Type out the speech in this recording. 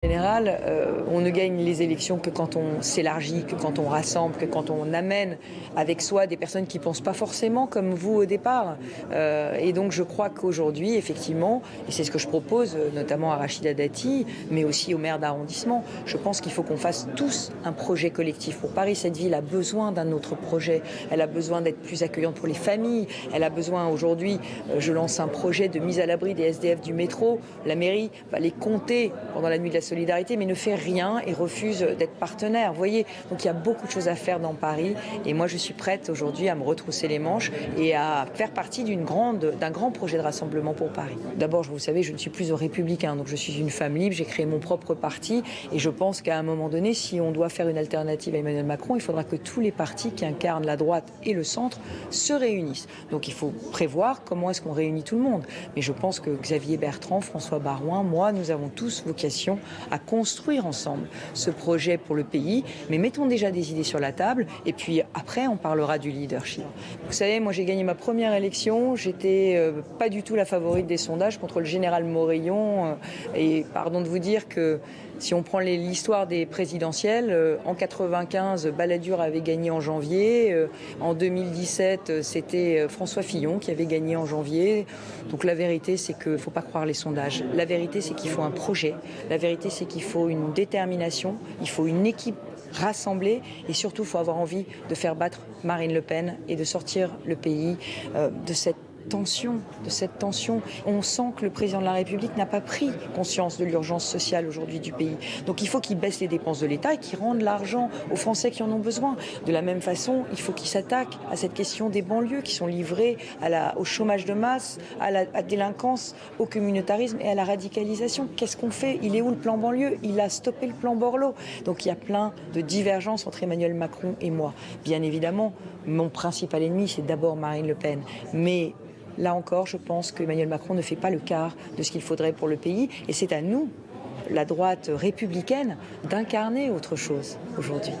En général, on ne gagne les élections que quand on s'élargit, que quand on rassemble, que quand on amène avec soi des personnes qui ne pensent pas forcément comme vous au départ. Et donc je crois qu'aujourd'hui, effectivement, et c'est ce que je propose notamment à Rachida Dati, mais aussi aux maires d'arrondissement, je pense qu'il faut qu'on fasse tous un projet collectif. Pour Paris, cette ville a besoin d'un autre projet. Elle a besoin d'être plus accueillante pour les familles. Elle a besoin aujourd'hui, je lance un projet de mise à l'abri des SDF du métro. La mairie va les compter pendant la nuit de la solidarité, mais ne fait rien et refuse d'être partenaire. Vous voyez, donc il y a beaucoup de choses à faire dans Paris. Et moi, je suis prête aujourd'hui à me retrousser les manches et à faire partie d'un grand projet de rassemblement pour Paris. D'abord, vous savez, je ne suis plus au Républicain, donc je suis une femme libre. J'ai créé mon propre parti et je pense qu'à un moment donné, si on doit faire une alternative à Emmanuel Macron, il faudra que tous les partis qui incarnent la droite et le centre se réunissent. Donc il faut prévoir comment est-ce qu'on réunit tout le monde. Mais je pense que Xavier Bertrand, François Baroin, moi, nous avons tous vocation à construire ensemble ce projet pour le pays. Mais mettons déjà des idées sur la table et puis après, on parlera du leadership. Vous savez, moi, j'ai gagné ma première élection. J'étais pas du tout la favorite des sondages contre le général Morillon. Et pardon de vous dire que si on prend l'histoire des présidentielles, en 95, Balladur avait gagné en janvier. En 2017, c'était François Fillon qui avait gagné en janvier. Donc la vérité, c'est qu'il ne faut pas croire les sondages. La vérité, c'est qu'il faut un projet. La vérité, c'est qu'il faut une détermination. Il faut une équipe rassemblée et surtout, il faut avoir envie de faire battre Marine Le Pen et de sortir le pays de cette tension. On sent que le président de la République n'a pas pris conscience de l'urgence sociale aujourd'hui du pays. Donc il faut qu'il baisse les dépenses de l'État et qu'il rende l'argent aux Français qui en ont besoin. De la même façon, il faut qu'il s'attaque à cette question des banlieues qui sont livrées au chômage de masse, à la délinquance, au communautarisme et à la radicalisation. Qu'est-ce qu'on fait? Il est où le plan banlieue? Il a stoppé le plan Borloo. Donc il y a plein de divergences entre Emmanuel Macron et moi. Bien évidemment, mon principal ennemi, c'est d'abord Marine Le Pen. Mais là encore, je pense qu'Emmanuel Macron ne fait pas le quart de ce qu'il faudrait pour le pays. Et c'est à nous, la droite républicaine, d'incarner autre chose aujourd'hui.